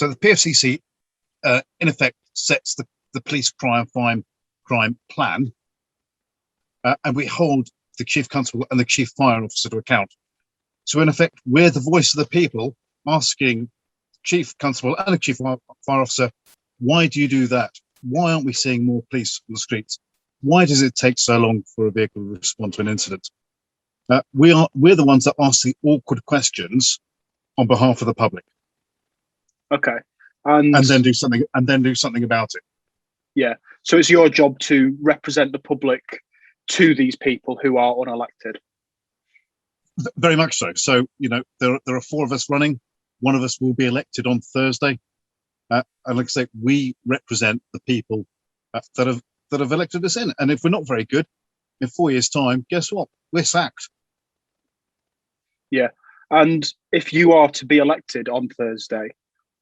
So the PFCC, in effect, sets the police crime plan, and we hold the chief constable and the chief fire officer to account. So in effect, we're the voice of the people asking chief constable and the chief fire officer, why do you do that? Why aren't we seeing more police on the streets? Why does it take so long for a vehicle to respond to an incident? We're the ones that ask the awkward questions on behalf of the public. Okay. And then do something about it. Yeah. So it's your job to represent the public to these people who are unelected. Very much so. So, there are 4 of us running. One of us will be elected on Thursday. And like I say, we represent the people that have elected us in. And if we're not very good, in 4 years' time, guess what? We're sacked. Yeah. And if you are to be elected on Thursday,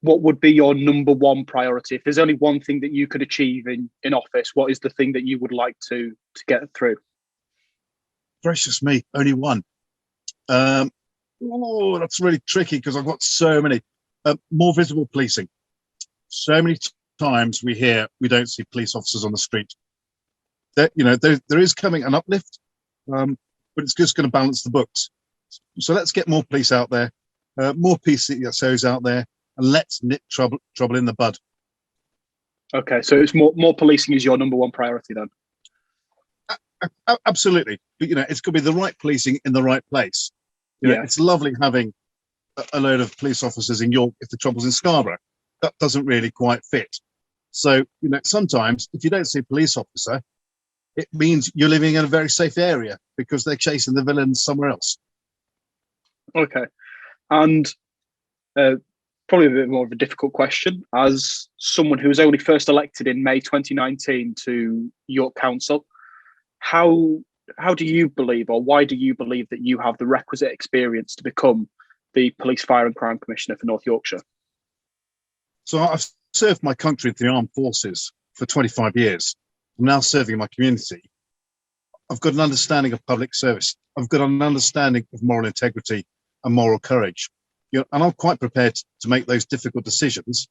what would be your number one priority? If there's only one thing that you could achieve in office, what is the thing that you would like to get through? Gracious me, only one. That's really tricky because I've got so many. More visible policing. So many times we hear we don't see police officers on the street. There is coming an uplift, but it's just going to balance the books. So let's get more police out there, more PCSOs out there, and let's nip trouble in the bud. Okay, so it's more policing is your number one priority then? Absolutely, but it's got to be the right policing in the right place. It's lovely having a load of police officers in York if the trouble's in Scarborough. That doesn't really quite fit. So sometimes if you don't see a police officer, it means you're living in a very safe area because they're chasing the villains somewhere else. Okay, and probably a bit more of a difficult question. As someone who was only first elected in May 2019 to York Council, how do you believe, or why do you believe that you have the requisite experience to become the Police, Fire and Crime Commissioner for North Yorkshire? So I've served my country in the armed forces for 25 years. I'm now serving my community. I've got an understanding of public service. I've got an understanding of moral integrity and moral courage. And I'm quite prepared to make those difficult decisions,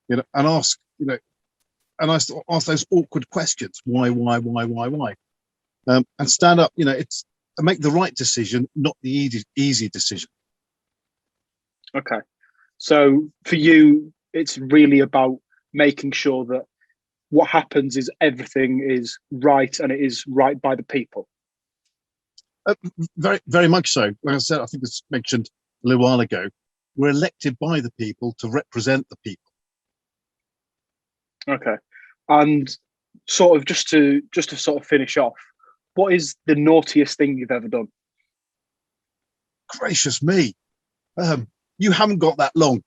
and ask those awkward questions. Why? And stand up, and make the right decision, not the easy decision. Okay. So for you, it's really about making sure that what happens is everything is right and it is right by the people. Very, very much so. Like I said, I think it's mentioned a little while ago, we're elected by the people to represent the people. Okay. And sort of just to sort of finish off, what is the naughtiest thing you've ever done? Gracious me. You haven't got that long.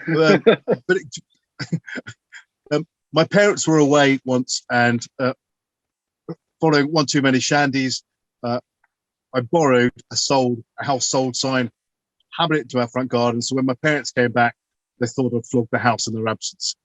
But my parents were away once, and following one too many shandies, I borrowed a house sold sign, hammered it into our front garden. So when my parents came back, they thought I'd flogged the house in their absence.